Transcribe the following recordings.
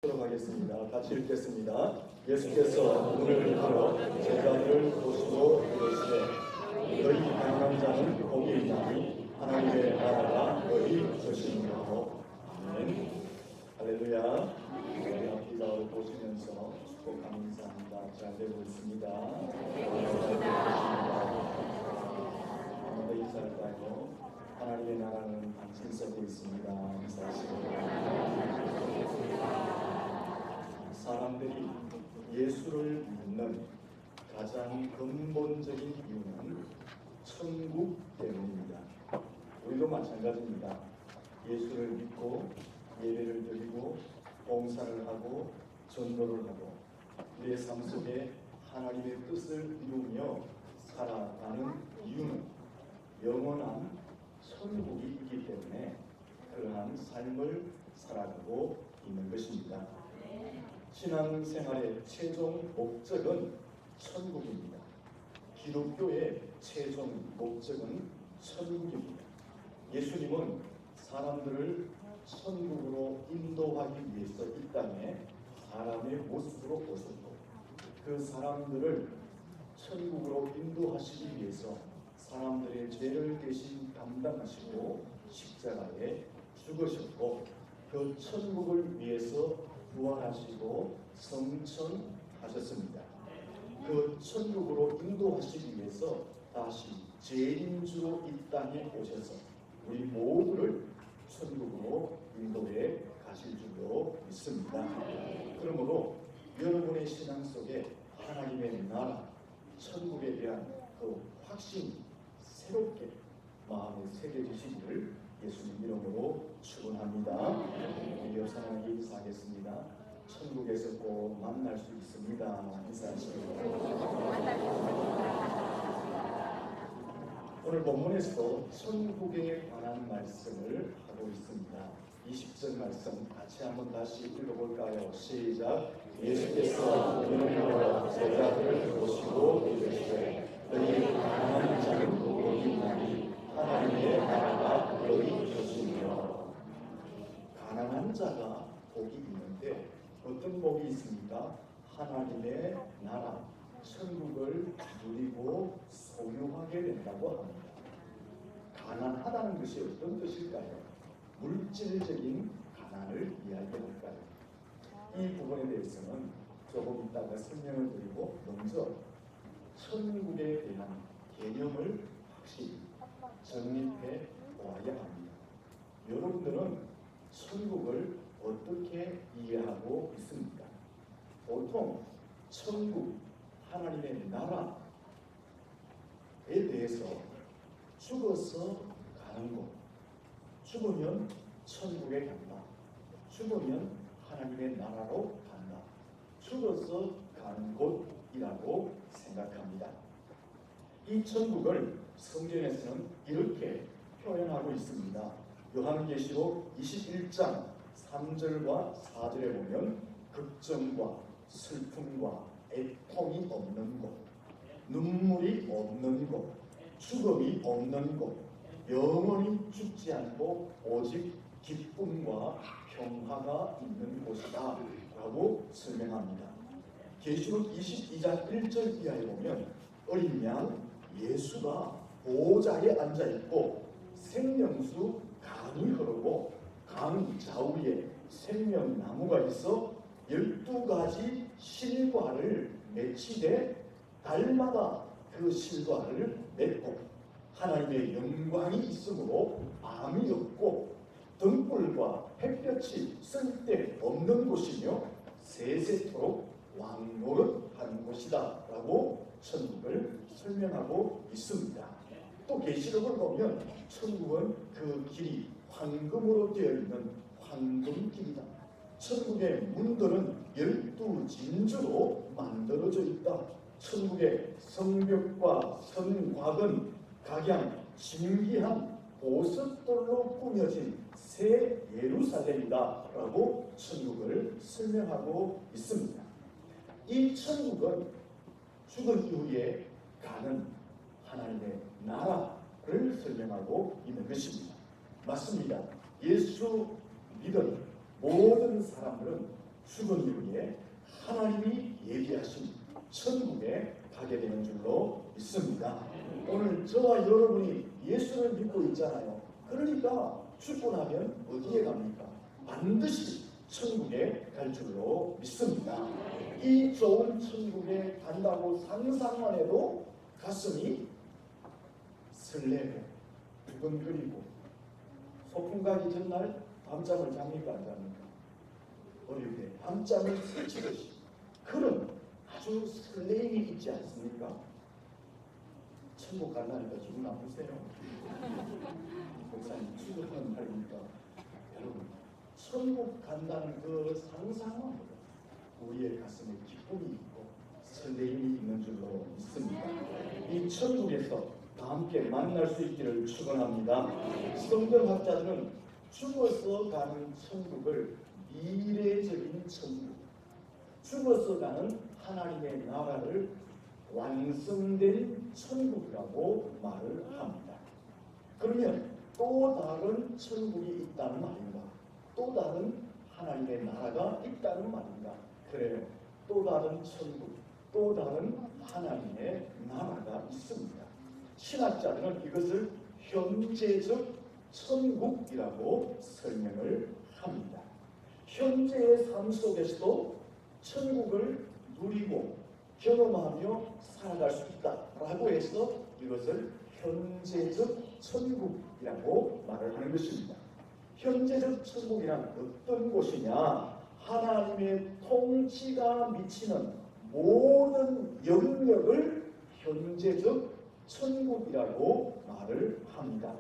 하겠습니다. 같이 읽겠습니다. 예수께서 문을 열어 제자들을 보시고 이르시되 너희 가난한 자는 복이 있나니 하나님의 나라가 너희 것이니라. 아멘. 할렐루야. 기도를 보시면서 축복 감사합니다. 잘 되고 있습니다. 아무도 인사할까요? 하나님의 나라는 당신 속에 있습니다. 사람들이 예수를 믿는 가장 근본적인 이유는 천국 때문입니다. 우리도 마찬가지입니다. 예수를 믿고 예배를 드리고 봉사를 하고 전도를 하고 우리의 삶 속에 하나님의 뜻을 이루며 살아가는 이유는 영원한 천국이 있기 때문에 그러한 삶을 살아가고 있는 것입니다. 신앙생활의 최종 목적은 천국입니다. 기독교의 최종 목적은 천국입니다. 예수님은 사람들을 천국으로 인도하기 위해서 이 땅에 사람의 모습으로 오셨고 그 사람들을 천국으로 인도하시기 위해서 사람들의 죄를 대신 감당하시고 십자가에 죽으셨고 그 천국을 위해서 부활하시고 성천하셨습니다. 그 천국으로 인도하시기 위해서 다시 재림주로 이 땅에 오셔서 우리 모두를 천국으로 인도해 가실 줄로 믿습니다. 그러므로 여러분의 신앙 속에 하나님의 나라, 천국에 대한 그 확신이 새롭게 마음에 새겨지시기를 예수님 이름으로 축원합니다. 우리 옆 사람에게 인사하겠습니다. 천국에서 꼭 만날 수 있습니다. 인사하시고 오늘 본문에서 천국에 관한 말씀을 하고 있습니다. 20절 말씀 같이 한번 다시 읽어볼까요? 시작. 예수께서 문을 열어 제자들을 보시고 이르시되 너희 가난한 자는 복이 있나니 하나님의 나라가 너희 것이니라. 가난한 자가 복이 있는데 어떤 복이 있습니까? 하나님의 나라, 천국을 누리고 소유하게 된다고 합니다. 가난하다는 것이 어떤 뜻일까요? 물질적인 가난을 이야기할까요? 이 부분에 대해서는 조금 이따가 설명을 드리고 먼저 천국에 대한 개념을 확실히 정립해 보아야 합니다. 여러분들은 천국을 어떻게 이해하고 있습니까? 보통 천국, 하나님의 나라에 대해서 죽어서 가는 곳, 죽으면 천국에 간다, 죽으면 하나님의 나라로 간다, 죽어서 가는 곳이라고 생각합니다. 이 천국을 성경에서는 이렇게 표현하고 있습니다. 요한계시록 21장 3절과 4절에 보면 걱정과 슬픔과 애통이 없는 곳, 눈물이 없는 곳, 죽음이 없는 곳, 영원히 죽지 않고 오직 기쁨과 평화가 있는 곳이다 라고 설명합니다. 계시록 22장 1절 이하에 보면 어린 양 예수가 보좌에 앉아있고 생명수 강이 흐르고 강 좌우에 생명나무가 있어 12가지 실과를 맺히되 달마다 그 실과를 맺고 하나님의 영광이 있으므로 밤이 없고 등불과 햇볕이 쓸데없는 곳이며 세세토록 왕노릇하는 곳이다 라고 천국을 설명하고 있습니다. 또 계시록을 보면 천국은 그 길이 황금으로 되어 있는 황금길이다. 천국의 문들은 12진주로 만들어져 있다. 천국의 성벽과 성곽은 각양 진귀한 보석돌로 꾸며진 새 예루살렘이다 라고 천국을 설명하고 있습니다. 이 천국은 죽은 이후에 가는 하나님의 나라를 설명하고 있는 것입니다. 맞습니다. 예수 믿은 모든 사람들은 죽은 이후에 하나님이 예비하신 천국에 가게 되는 줄로 믿습니다. 오늘 저와 여러분이 예수를 믿고 있잖아요. 그러니까 죽고 나면 어디에 갑니까? 반드시 천국에 갈 줄로 믿습니다. 이 좋은 천국에 간다고 상상만 해도 가슴이 설레고 두근거리고, 소풍 가기 전날 밤잠을 잡니까 안 잡니까? 어릴 때 밤잠을 설치듯이 그런 아주 설레임이 있지 않습니까? 천국 간다니까 기분 나쁘세요? 목사님 추구하는 말입니까? 여러분, 천국 간다는 그 상상만 우리의 가슴에 기쁨이 있고 설레임이 있는 줄로 믿습니다. 이 천국에서 다 함께 만날 수 있기를 축원합니다. 성경학자들은 죽어서 가는 천국을 미래적인 천국, 죽어서 가는 하나님의 나라를 완성된 천국이라고 말을 합니다. 그러면 또 다른 천국이 있다는 말인가? 또 다른 하나님의 나라가 있다는 말인가? 그래요. 또 다른 천국, 또 다른 하나님의 나라가 있습니다. 신학자들은 이것을 현재적 천국이라고 설명을 합니다. 현재의 삶 속에서도 천국을 누리고 경험하며 살아갈 수 있다라고 해서 이것을 현재적 천국이라고 말을 하는 것입니다. 현재적 천국이란 어떤 곳이냐? 하나님의 통치가 미치는 모든 영역을 현재적 천국이라고 말을 합니다.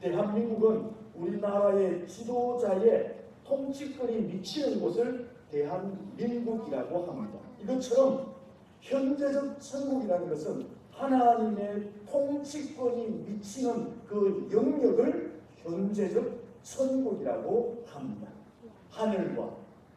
대한민국은 우리나라의 지도자의 통치권이 미치는 곳을 대한민국이라고 합니다. 이것처럼 현재적 천국이라는 것은 하나님의 통치권이 미치는 그 영역을 현재적 천국이라고 합니다. 하늘과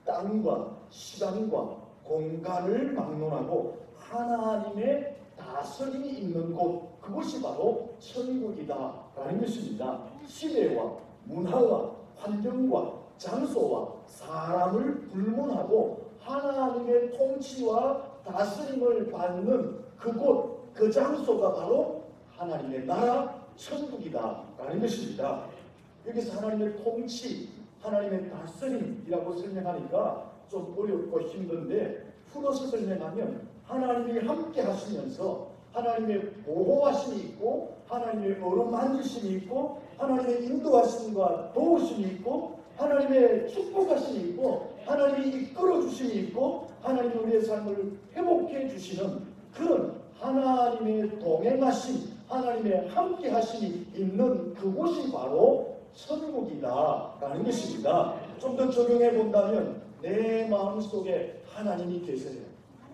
땅과 시간과 공간을 막론하고 하나님의 다스림이 있는 곳, 그것이 바로 천국이다라는 것입니다. 시대와 문화와 환경과 장소와 사람을 불문하고 하나님의 통치와 다스림을 받는 그곳, 그 장소가 바로 하나님의 나라 천국이다라는 것입니다. 여기서 하나님의 통치, 하나님의 다스림이라고 설명하니까 좀 어렵고 힘든데, 풀어서 설명하면 하나님이 함께 하시면서 하나님의 보호하심이 있고 하나님의 어루만지심이 있고 하나님의 인도하심과 도우심이 있고 하나님의 축복하심이 있고 하나님이 이끌어 주심이 있고 하나님이 우리의 삶을 회복해 주시는 그런 하나님의 동행하심, 하나님의 함께 하심이 있는 그곳이 바로 천국이다라는 것입니다. 좀 더 적용해 본다면 내 마음속에 하나님이 계세요.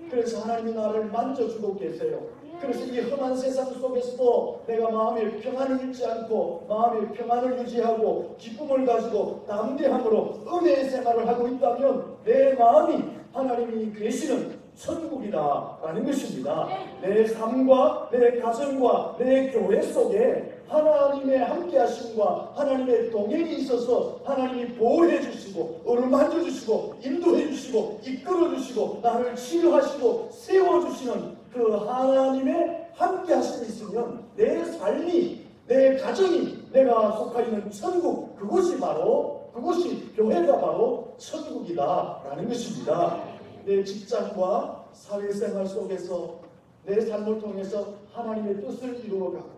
그래서 하나님이 나를 만져주고 계세요. 그래서 이 험한 세상 속에서도 내가 마음의 평안을 잃지 않고 마음의 평안을 유지하고 기쁨을 가지고 담대함으로 은혜의 생활을 하고 있다면 내 마음이 하나님이 계시는 천국이다라는 것입니다. 내 삶과 내 가정과 내 교회 속에 하나님의 함께하심과 하나님의 동행이 있어서 하나님이 보호해 주시고 어루만져 주시고 인도해 주시고 이끌어 주시고 나를 치유하시고 세워주시는 그 하나님의 함께하심이 있으면 내 삶이, 내 가정이, 내가 속하 있는 천국, 그것이 교회가 바로 천국이다라는 것입니다. 내 직장과 사회생활 속에서 내 삶을 통해서 하나님의 뜻을 이루어가고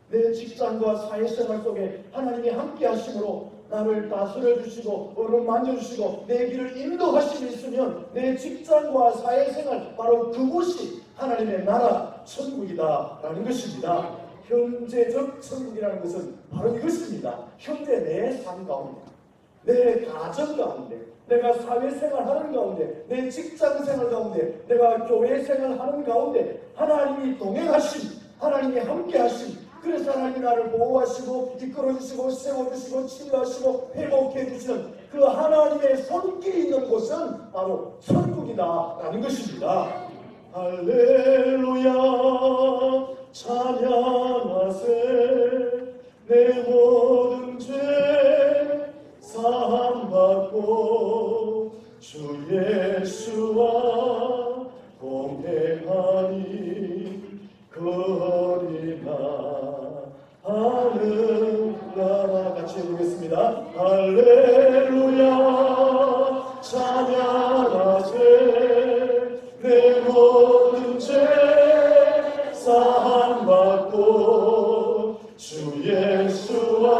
내 직장과 사회생활 속에 하나님이 함께 하심으로 나를 다스려 주시고 어루만져 주시고 내 길을 인도하심이 있으면 내 직장과 사회생활, 바로 그곳이 하나님의 나라 천국이다라는 것입니다. 현재적 천국이라는 것은 바로 이것입니다. 현재 내 삶 가운데, 내 가정 가운데, 내가 사회생활하는 가운데, 내 직장생활 가운데, 내가 교회생활하는 가운데 하나님이 동행하심, 하나님이 함께하심, 그래서 하나님이 나를 보호하시고 이끌어주시고 세워주시고 치유하시고 회복해주시는 그 하나님의 손길이 있는 곳은 바로 천국이다라는 것입니다. 할렐루야 찬양하세 내 모든 죄 사함받고 주 예수와 동행하니 그 어린아 하늘나라 같이 해보겠습니다. 할렐루야 찬양하세 내 모든 죄 사함받고 주 예수와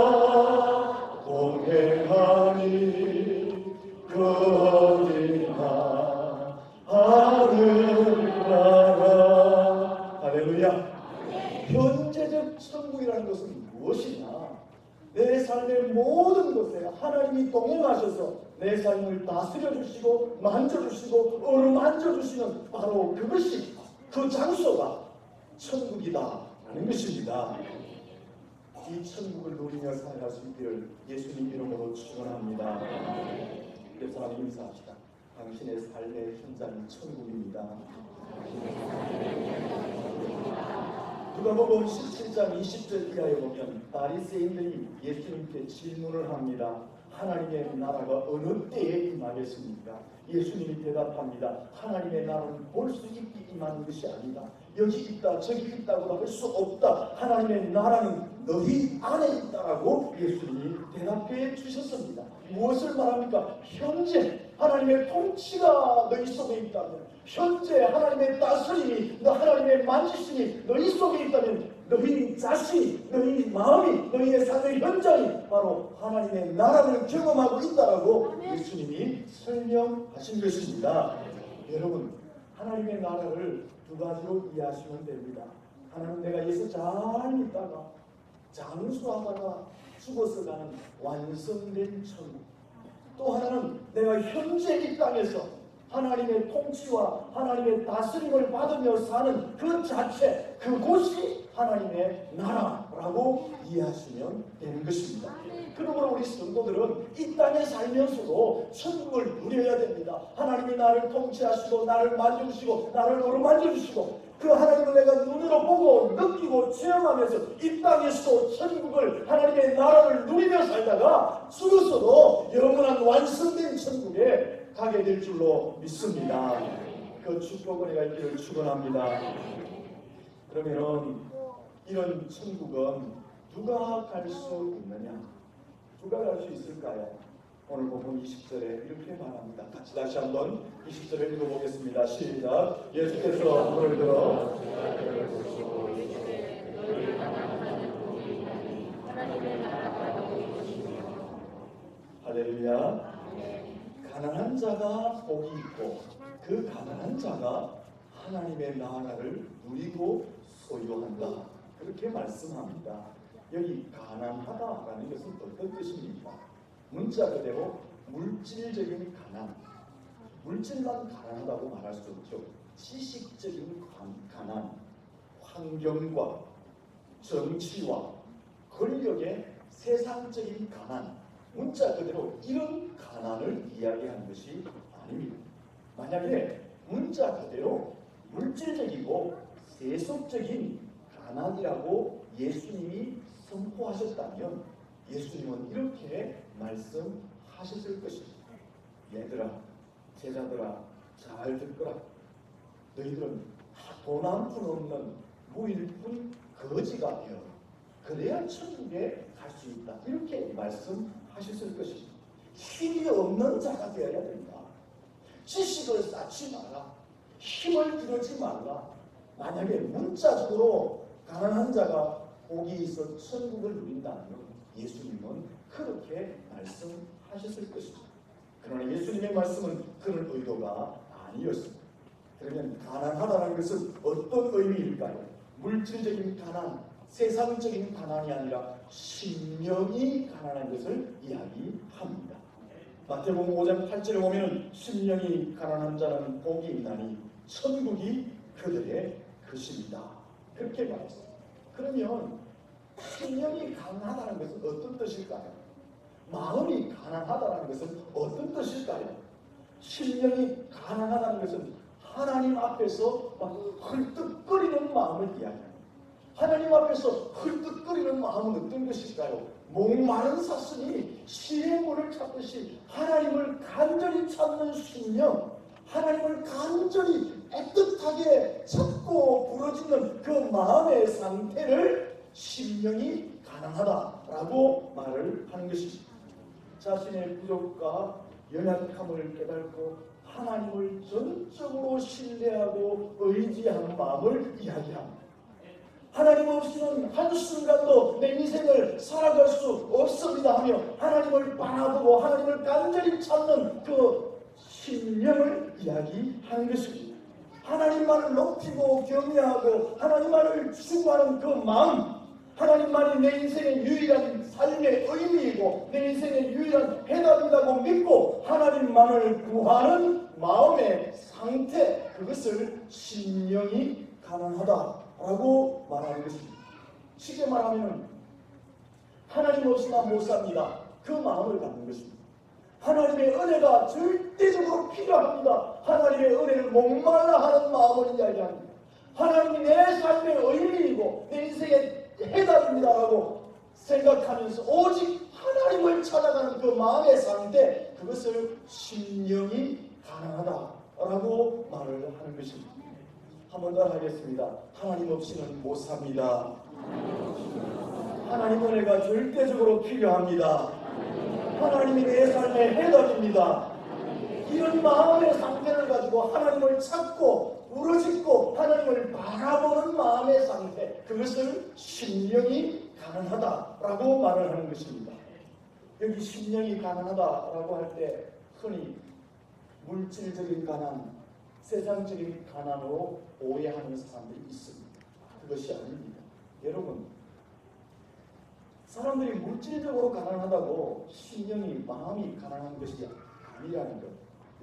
동행하니 그 어린아 하늘나라. 할렐루야. 현재적 천국이라는 것은 무엇이냐? 내 삶의 모든 곳에 하나님이 동행하셔서 내 삶을 다스려 주시고 만져주시고 어루만져 주시는 바로 그것이 그 장소가 천국이다 라는 것입니다. 이 천국을 누리며 살아갈 수 있기를 예수님 이름으로 축원합니다. 옆 사람 인사합시다. 당신의 삶의 현장이 천국입니다. 누가복음 17장 20절 이하에 보면 바리새인들이 예수님께 질문을 합니다. 하나님의 나라가 어느 때에 임하겠습니까? 예수님이 대답합니다. 하나님의 나라는 볼 수 있게 임하는 것이 아니다. 여기 있다 저기 있다고 할 수 없다. 하나님의 나라는 너희 안에 있다라고 예수님이 대답해 주셨습니다. 무엇을 말합니까? 현재 하나님의 통치가 너희 속에 있다면, 현재 하나님의 다스림이, 하나님의 만지심이 너희 속에 있다면 너희 자신이, 너희 마음이, 너희의 삶의 현장이 바로 하나님의 나라를 경험하고 있다라고 예수님이 설명하신 것입니다. 여러분, 하나님의 나라를 두 가지로 이해하시면 됩니다. 하나는 내가 여기서 잘 있다가 장수하다가 죽어서 가는 완성된 천국. 또 하나는 내가 현재 이 땅에서 하나님의 통치와 하나님의 다스림을 받으며 사는 그 자체, 그곳이 하나님의 나라라고 이해하시면 되는 것입니다. 그러므로 우리 성도들은 이 땅에 살면서도 천국을 누려야 됩니다. 하나님이 나를 통치하시고 나를 만져주시고 나를 어루만져주시고 그 하나님을 내가 눈으로 보고 느끼고 체험하면서 이 땅에서도 천국을, 하나님의 나라를 누리며 살다가 죽어서도 영원한 완성된 천국에 가게 될 줄로 믿습니다. 그 축복 은혜가 있기를 축원합니다. 그러면은 이런 천국은 누가 갈 수 있느냐? 누가 갈 수 있을까요? 오늘 본문 20절에 이렇게 말합니다. 같이 다시 한번 20절을 읽어보겠습니다. 시작. 예수께서 물을 들어 할렐루야. 가난한 자가 복이 있고 그 가난한 자가 하나님의 나라를 누리고 소유한다. 그렇게 말씀합니다. 여기 가난하다라는 것은 어떤 뜻입니까? 문자 그대로 물질적인 가난, 물질만 가난하다고 말할 수 없죠. 지식적인 가난, 환경과 정치와 권력의 세상적인 가난, 문자 그대로 이런 가난을 이야기하는 것이 아닙니다. 만약에 문자 그대로 물질적이고 세속적인 가난이라고 예수님이 선포하셨다면 예수님은 이렇게 말씀하셨을 것입니다. 얘들아, 제자들아, 잘 듣거라. 너희들은 돈 한 푼 없는 무일푼 거지가 되어 그래야 천국에 갈 수 있다. 이렇게 말씀하셨을 것입니다. 힘이 없는 자가 되어야 된다. 지식을 쌓지 마라. 힘을 기르지 말라. 만약에 문자적으로 가난한 자가 복이 있어 천국을 누린다면 예수님은 그렇게 말씀하셨을 것입니다. 그러나 예수님의 말씀은 그런 의도가 아니었습니다. 그러면 가난하다는 것은 어떤 의미일까요? 물질적인 가난, 세상적인 가난이 아니라 심령이 가난한 것을 이야기합니다. 마태복음 5장 8절에 보면 심령이 가난한 자는 복이 있나니 천국이 그들의 것입니다. 그렇게 말했습니다. 그러면 심령이 가난하다는 것은 어떤 뜻일까요? 마음이 가난하다는 것은 어떤 뜻일까요? 심령이 가난하다는 것은 하나님 앞에서 막 헐떡거리는 마음을 이야기합니다. 하나님 앞에서 헐떡거리는 마음은 어떤 것일까요? 목마른 사슴이 시의 물을 찾듯이 하나님을 간절히 찾는 심령, 하나님을 간절히 애틋하게 찾고 부러지는 그 마음의 상태를 심령이 가난하다라고 말을 하는 것입니다. 자신의 부족과 연약함을 깨닫고 하나님을 전적으로 신뢰하고 의지하는 마음을 이야기합니다. 하나님 없이는 한순간도 내 인생을 살아갈 수 없습니다 하며 하나님을 바라보고 하나님을 간절히 찾는 그 심령을 이야기하는 것입니다. 하나님만을 높이고 경외하고 하나님만을 추구하는 그 마음, 하나님만이 내 인생의 유일한 삶의 의미이고 내 인생의 유일한 해답이라고 믿고 하나님만을 구하는 마음의 상태, 그것을 심령이 가난하다라고 말하는 것입니다. 쉽게 말하면 하나님 없이 나 못 삽니다, 그 마음을 갖는 것입니다. 하나님의 은혜가 절대적으로 필요합니다, 하나님의 은혜를 목말라 하는 마음을 이야기합니다. 하나님이 내 삶의 의미이고 내 인생의 해답입니다라고 생각하면서 오직 하나님을 찾아가는 그 마음의 상태, 그것을 심령이 가난하다라고 말을 하는 것입니다. 한 번 더 하겠습니다. 하나님 없이는 못 삽니다. 하나님 은혜가 절대적으로 필요합니다. 하나님이 내 삶의 해답입니다. 이런 마음의 상태를 가지고 하나님을 찾고 부르짖고 하나님을 바라보는 마음의 상태, 그것을 심령이 가난하다라고 말을 하는 것입니다. 여기 심령이 가난하다라고 할 때 흔히 물질적인 가난, 세상적인 가난으로 오해하는 사람들이 있습니다. 그것이 아닙니다. 여러분, 사람들이 물질적으로 가난하다고 심령이, 마음이 가난한 것이 아니라는 것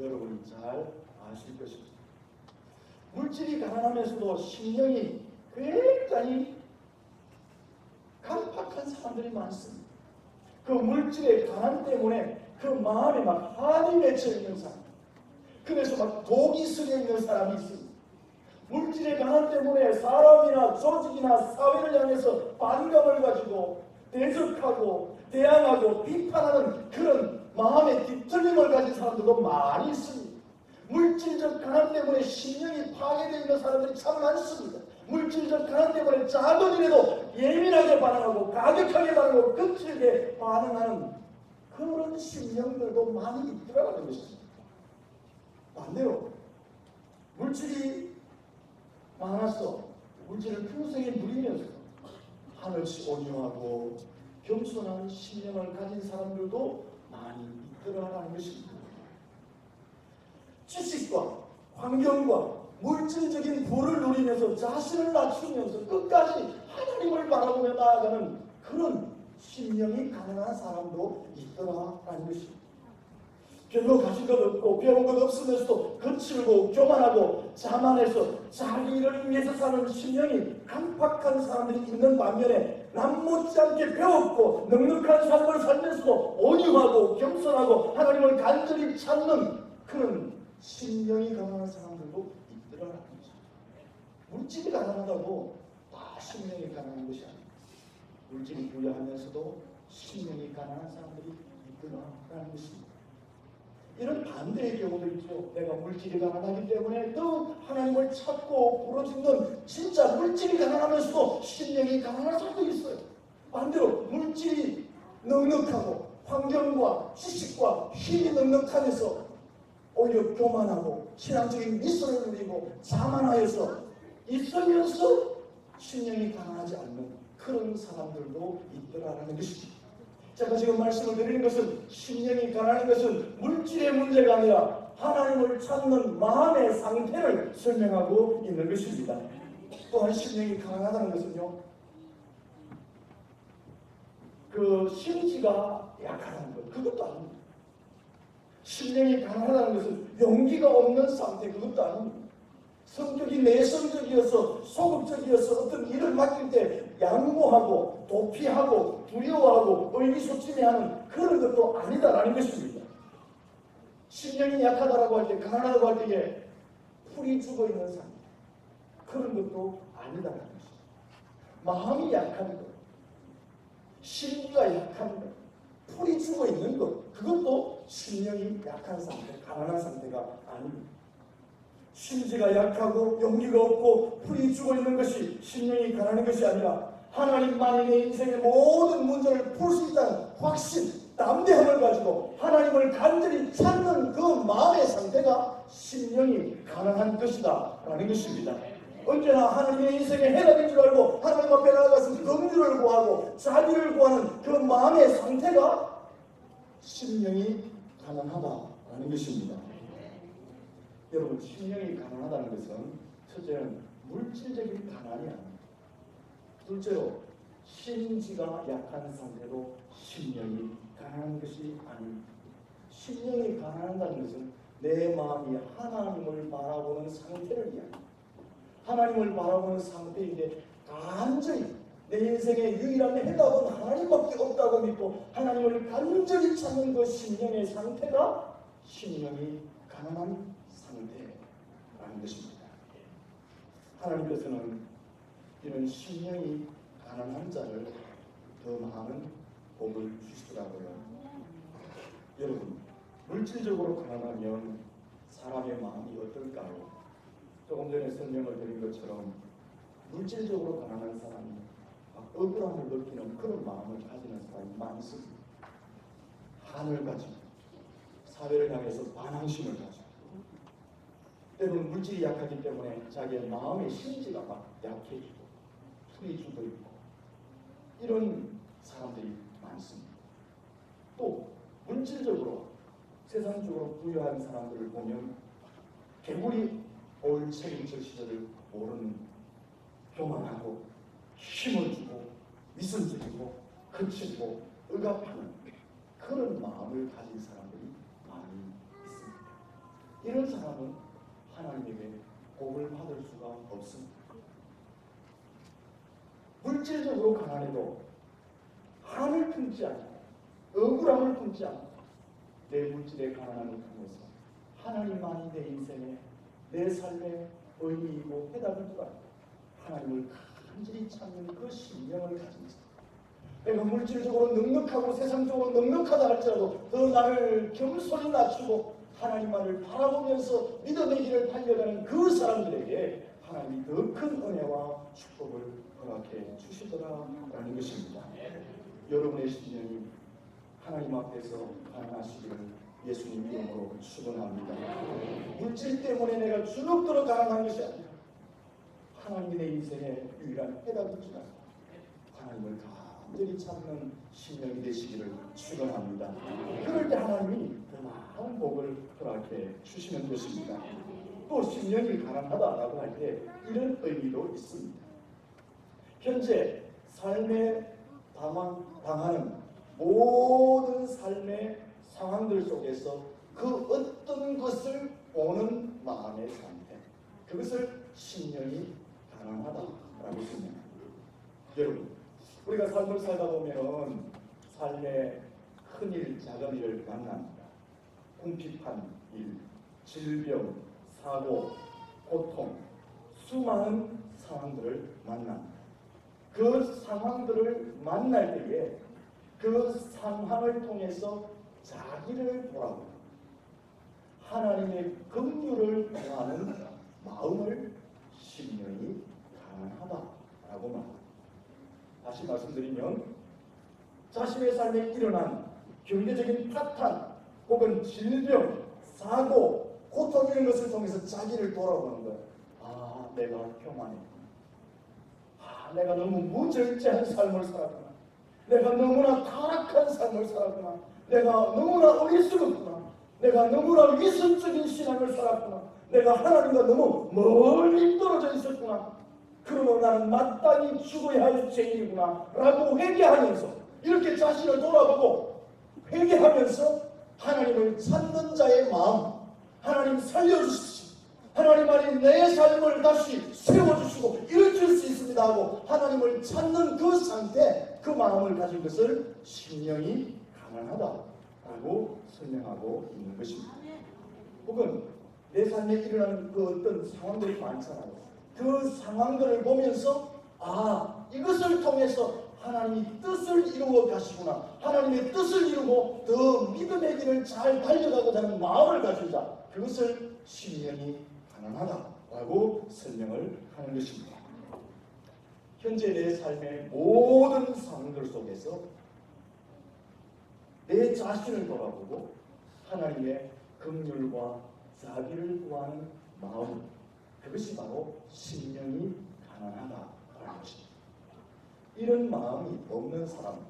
여러분이 잘 아실 것입니다. 물질이 가난하면서도 심령이 굉장히 강팍한 사람들이 많습니다. 그 물질의 가난 때문에 그 마음에 막 한이 맺혀 있는 사람, 그래서 막 독이 스려 있는 사람이 있습니다. 물질의 가난 때문에 사람이나 조직이나 사회를 향해서 반감을 가지고 대적하고 대항하고 비판하는 그런 마음의 뒤틀림을 가진 사람들도 많이 있습니다. 물질적 가난 때문에 심령이 파괴되어 있는 사람들이 참 많습니다. 물질적 가난 때문에 작은 일에도 예민하게 반응하고 가격하게 반응하고 거칠게 반응하는 그런 심령들도 많이 있더라는 것입니다. 반대로 물질이 많았어, 물질을 평생에 누리면서 한없이 온유하고 겸손한 심령을 가진 사람들도 많이 있더라는 것입니다. 지식과 환경과 물질적인 부를 누리면서 자신을 낮추면서 끝까지 하나님을 바라보며 나아가는 그런 심령이 가난한 사람도 있더라라는 것입니다. 별로 가진 것 없고 배운 것 없으면서도 거칠고 교만하고 자만해서 자기 일을 위해서 사는 심령이 강팍한 사람들이 있는 반면에 남 못지않게 배웠고 넉넉한 삶을 살면서도 온유하고 겸손하고 하나님을 간절히 찾는 그런 심령이 가난한 사람들도 있더라라는 거죠. 물질이 가난하다고 다 심령이 가난한 것이 아닙니다. 물질이 부유하면서도 심령이 가난한 사람들이 있더라라는 것입니다. 이런 반대의 경우도 있죠. 내가 물질이 가난하기 때문에 더 하나님을 찾고 부르짖는 진짜 물질이 가난하면서도 심령이 가난한 사람도 있어요. 반대로 물질이 넉넉하고 환경과 지식과 힘이 넉넉하면서 오히려 교만하고 신앙적인 미소를 누리고 자만하여서 있으면서 심령이 가난하지 않는 그런 사람들도 있더라라는 것이죠. 제가 지금 말씀을 드리는 것은 심령이 가난한 것은 물질의 문제가 아니라 하나님을 찾는 마음의 상태를 설명하고 있는 것입니다. 또한 심령이 가난하다는 것은요, 그 심지가 약하다는 것, 그것도 아닙니다. 심령이 가난하다는 것은 용기가 없는 상태, 그것도 아닙니다. 성격이 내성적이어서 소극적이어서 어떤 일을 맡길 때 양보하고 도피하고 두려워하고 의기소침해하는 그런 것도 아니다라는 것입니다. 심령이 약하다라고 할 때, 가난하다고 할 때에 풀이 죽어있는 상태, 그런 것도 아니다라는 것입니다. 마음이 약한 것, 심기가 약한 것, 풀이 죽어 있는 것, 그것도 심령이 약한 상태, 가난한 상태가 아닙니다. 심지가 약하고 용기가 없고 풀이 죽어 있는 것이 심령이 가난한 것이 아니라 하나님만이 내 인생의 모든 문제를 풀 수 있다는 확신, 담대함을 가지고 하나님을 간절히 찾는 그 마음의 상태가 심령이 가난한 것이다 라는 것입니다. 언제나 하나님의 인생의 해답인 줄 알고 하나님 앞에 나아가서 긍휼을 구하고 자비를 구하는 그 마음의 상태가 심령이 가난하다라는 것입니다. 여러분, 심령이 가난하다는 것은 첫째는 물질적인 가난이 아닙니다. 둘째로 심지가 약한 상태로 심령이 가난한 것이 아닙니다. 심령이 가난하다는 것은 내 마음이 하나님을 바라보는 상태를 이야기합니다. 하나님을 바라보는 상태인데 간절히 내 인생의 유일한 해답은 하나님밖에 없다고 믿고 하나님을 간절히 찾는 그 심령의 상태가 심령이 가난한 상태라는 것입니다. 하나님께서는 이런 심령이 가난한 자를 더 많은 복을 주시더라고요. 여러분, 물질적으로 가난하면 사람의 마음이 어떨까요? 조금 전에 설명을 드린 것처럼 물질적으로 가난한 사람이 억울함을 느끼는 그런 마음을 가지는 사람이 많습니다. 한을 가지고 사회를 향해서 반항심을 가지고 때로는 물질이 약하기 때문에 자기의 마음의 심지가 막 약해지고 풀이 죽어 있고 이런 사람들이 많습니다. 또 물질적으로 세상적으로 부유한 사람들을 보면 개구리 올 책임질 시절을 모르는 교만하고 힘을 주고 위선적이고 거칠고 억압하는 그런 마음을 가진 사람들이 많이 있습니다. 이런 사람은 하나님에게 복을 받을 수가 없습니다. 물질적으로 가난해도 한을 품지 않고 억울함을 품지 않고 내 물질의 가난함을 통해서 하나님만이 내 인생에 내 삶의 의미이고 해답을 줄 알고 하나님을 간절히 찾는 그 심령을 가진 자, 내가 물질적으로 넉넉하고 세상적으로 넉넉하다 할지라도 더 나를 겸손히 낮추고 하나님만을 바라보면서 믿음의 길을 달려가는 그 사람들에게 하나님이 더 큰 은혜와 축복을 허락해 주시더라라는 것입니다. 여러분의 심령이 하나님 앞에서 가난하시기를 예수님 이름으로 축원합니다. 물질 때문에 내가 주눅들어 가난한 것이 아니라 하나님이 내 인생의 유일한 해답을 주라. 하나님을 간절히 찾는 심령이 되시기를 축원합니다. 그럴 때 하나님이 더 많은 복을 허락해 주시는 것입니다. 또 심령이 가난하다라고 할 때 이런 의미도 있습니다. 현재 삶에 당하는 모든 삶의 상황들 속에서 그 어떤 것을 보는 마음의 상태, 그것을 심령이 가난하다라고 생각합니다. 여러분, 우리가 삶을 살다 보면 삶의 큰일, 작은 일을 만납니다. 궁핍한 일, 질병, 사고, 고통, 수많은 상황들을 만납니다. 그 상황들을 만날 때에 그 상황을 통해서 자기를 돌아보고 하나님의 긍휼을 구하는 마음을 심령이 가난하다라고 말합니다. 다시 말씀드리면 자신의 삶에 일어난 경제적인 파탄 혹은 질병, 사고, 고통 이런 것을 통해서 자기를 돌아보는 거예요. 아, 내가 교만했구나. 아, 내가 너무 무절제한 삶을 살았구나. 내가 너무나 타락한 삶을 살았구나. 내가 너무나 어리석었구나. 내가 너무나 위선적인 신앙을 살았구나. 내가 하나님과 너무 멀리 떨어져 있었구나. 그러므로 나는 마땅히 죽어야 할 죄인이구나 라고 회개하면서 이렇게 자신을 돌아보고 회개하면서 하나님을 찾는 자의 마음, 하나님 살려주십시오. 하나님 안에 내 삶을 다시 세워주시고 일으킬 수 있습니다 하고 하나님을 찾는 그 상태, 그 마음을 가진 것을 심령이 가난하다라고 설명하고 있는 것입니다. 혹은 내 삶에 일어나는 그 어떤 상황들이 많잖아요. 그 상황들을 보면서 아, 이것을 통해서 하나님이 뜻을 이루어 가시구나. 하나님의 뜻을 이루고 더 믿음의 길을 잘 달려가고자 하는 마음을 가진 자, 그것을 심령이 가난하다라고 설명을 하는 것입니다. 현재 내 삶의 모든 상황들 속에서 내 자신을 돌아보고 하나님의 긍휼과 자비를 구하는 마음, 그것이 바로 심령이 가난하다라는 것입니다. 이런 마음이 없는 사람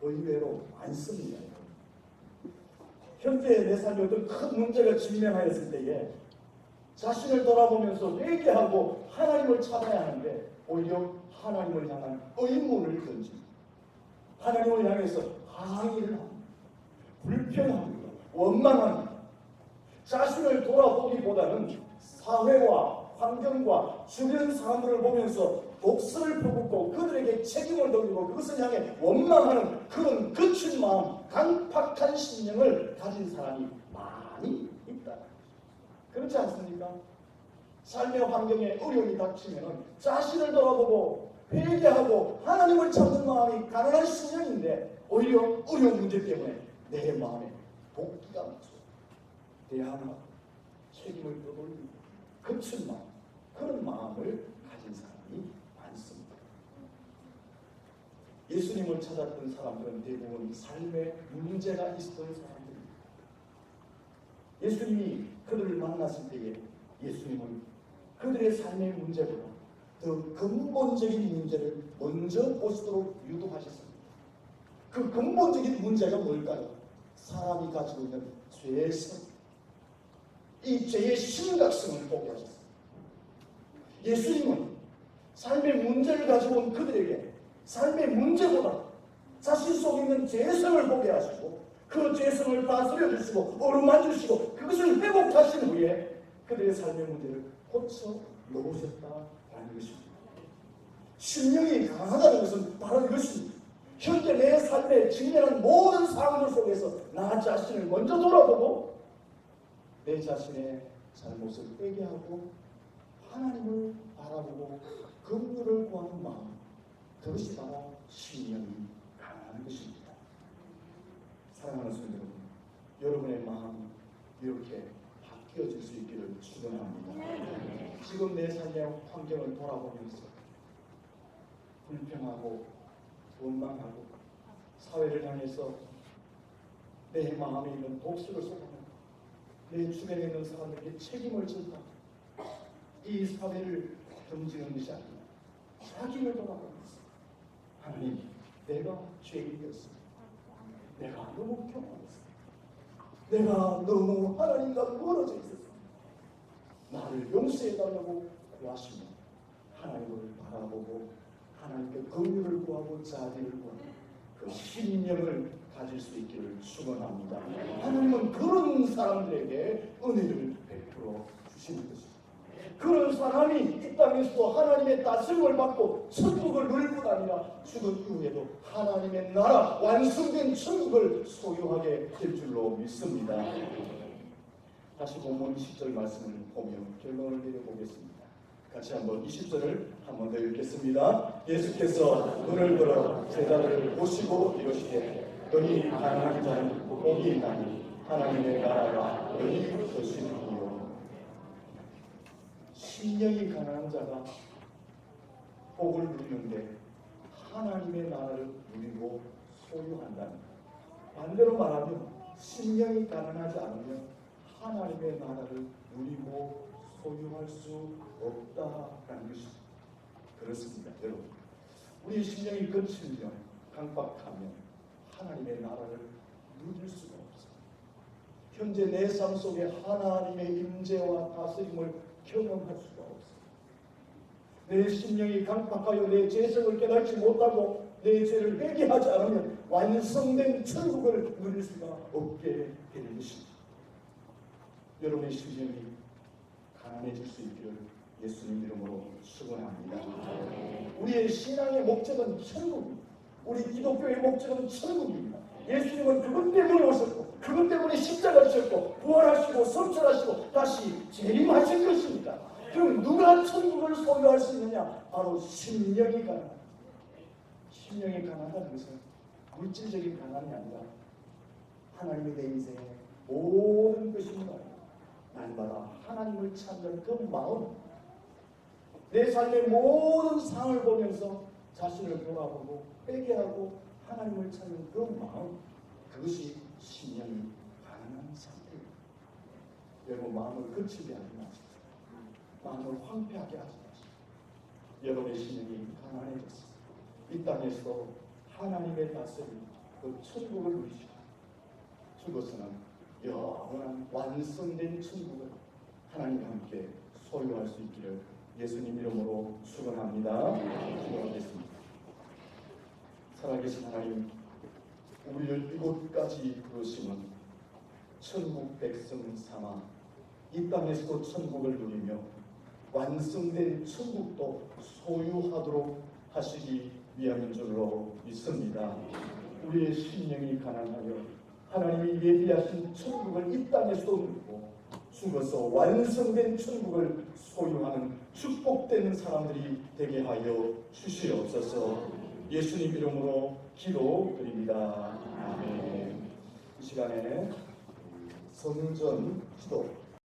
의외로 많습니다. 현재 내 삶에 어떤 큰 문제가 직면하였을 때에 자신을 돌아보면서 회개하고 하나님을 찾아야 하는데 오히려 하나님을 향한 의문을 던집니다. 하나님을 향해서 항의를 합니다. 불평합니다. 원망합니다. 자신을 돌아보기보다는 사회와 환경과 주변 사람들을 보면서 복수를 퍼붓고 그들에게 책임을 돌리고 그것을 향해 원망하는 그런 거친 마음, 강팍한 심령을 가진 사람이 많이 있다. 그렇지 않습니까? 삶의 환경에 어려움이 닥치면 자신을 돌아보고 회개하고 하나님을 찾는 마음이 가난한 심령인데 오히려 어려운 문제 때문에 내 마음에 복기가 없어. 대항하고 책임을 떠돌리고 거친 마음, 그런 마음을 가진 사람이 많습니다. 예수님을 찾았던 사람들은 대부분 삶에 문제가 있었던 사람들입니다. 예수님이 그들을 만났을 때에 예수님은 그들의 삶의 문제보다 더 근본적인 문제를 먼저 보시도록 유도하셨습니다. 그 근본적인 문제가 뭘까요? 사람이 가지고 있는 죄성, 이 죄의 심각성을 보게 하셨습니다. 예수님은 삶의 문제를 가지고 온 그들에게 삶의 문제보다 자신 속에 있는 죄성을 보게 하시고 그 죄성을 다스려 주시고 어루만져 주시고 그것을 회복하신 후에 그들의 삶의 문제를 고쳐 놓으셨다라는 것입니다. 심령이 강하다는 것은 바로 이것입니다. 현재 내 삶에 직면한 모든 상황들 속에서 나 자신을 먼저 돌아보고 내 자신의 잘못을 회개하고 하나님을 바라보고 긍휼을 구하는 마음, 그것이 바로 심령이 강한 것입니다. 사랑하는 성도 여러분, 여러분의 마음이 이렇게 바뀌어질 수 있기를 축원합니다. 지금 내 삶의 환경을 돌아보면서 불평하고 원망하고 사회를 향해서 내 마음에 있는 독수를 쏟아내고 내 주변에 있는 사람들에게 책임을 진다. 이 사회를 등지는 것이 아니라 자기를 돌아보면서 하나님, 내가 죄인이었습니다. 내가 너무 경험했습니다. 내가 너무 하나님과 멀어져 있었습니다. 나를 용서해달라고 구하시며 하나님을 바라보고 하나님께 긍휼을 구하고 자비를 구하고 그 심령을 가질 수 있기를 축원합니다. 하나님은 그런 사람들에게 은혜를 베풀어 주시는 것입니다. 그런 사람이 이 땅에서도 하나님의 다스림을 받고 천국을 누릴 뿐 아니라 죽은 이후에도 하나님의 나라 완성된 천국을 소유하게 될 줄로 믿습니다. 다시 본문 10절 말씀을 보며 결론을 내려보겠습니다. 같이 한번 20절을 한번 더 읽겠습니다. 예수께서 눈을 들어 제자들을 보시고 이르시되 너희 가난한 자는 복이 있나니 하나님의 나라가 너희 것이니요. 심령이 가난한 자가 복을 누리는데 하나님의 나라를 누리고 소유한다는 것. 반대로 말하면 심령이 가난하지 않으면 하나님의 나라를 누리고 소유할 수 없다라는 것입니다. 그렇습니다. 여러분, 우리 심령이 거칠면 강박하면 하나님의 나라를 누릴 수가 없습니다. 현재 내 삶 속에 하나님의 임재와 다스림을 경험할 수가 없습니다. 내 심령이 강박하여 내 죄성을 깨닫지 못하고 내 죄를 회개하지 않으면 완성된 천국을 누릴 수가 없게 되는 것입니다. 여러분의 심령이 가난해질 수 있기를 예수님 이름으로 축원합니다. 우리의 신앙의 목적은 천국입니다. 우리 기독교의 목적은 천국입니다. 예수님은 그것 때문에 오셨고 그것 때문에 십자가를 지셨고 부활하시고 성천하시고 다시 재림하실 것입니다. 그럼 누가 천국을 소유할 수 있느냐? 바로 심령이 가난한, 심령이 강하다는 것은 물질적인 강함이 아니라 하나님의 내 인생의 모든 것입니다. 날마다 하나님을 찾는 그 마음, 내 삶의 모든 상을 보면서 자신을 돌아보고 회개하고 하나님을 찾는 그 마음, 그것이 심령이 가난한 상태입니다. 여러분, 마음을 거칠게 하지 마십시오. 마음을 황폐하게 하지 마십시오. 여러분의 심령이 가난해졌습니다. 이 땅에서 하나님의 다스림, 그 천국을 누리시고 죽어서는 영원한 완성된 천국을 하나님과 함께 소유할 수 있기를 예수님 이름으로 축원합니다. 기도하겠습니다. 살아계신 하나님, 우리를 이곳까지 부르시면 천국 백성 삼아 이 땅에서도 천국을 누리며 완성된 천국도 소유하도록 하시기 위함인 줄로 믿습니다. 우리의 심령이 가난하여 하나님이 예비하신 천국을 이 땅에서도 누리고 죽어서 완성된 천국을 소유하는 축복된 사람들이 되게 하여 주시옵소서. 예수님 이름으로 기도드립니다. 아멘. 이 시간에 성전 기도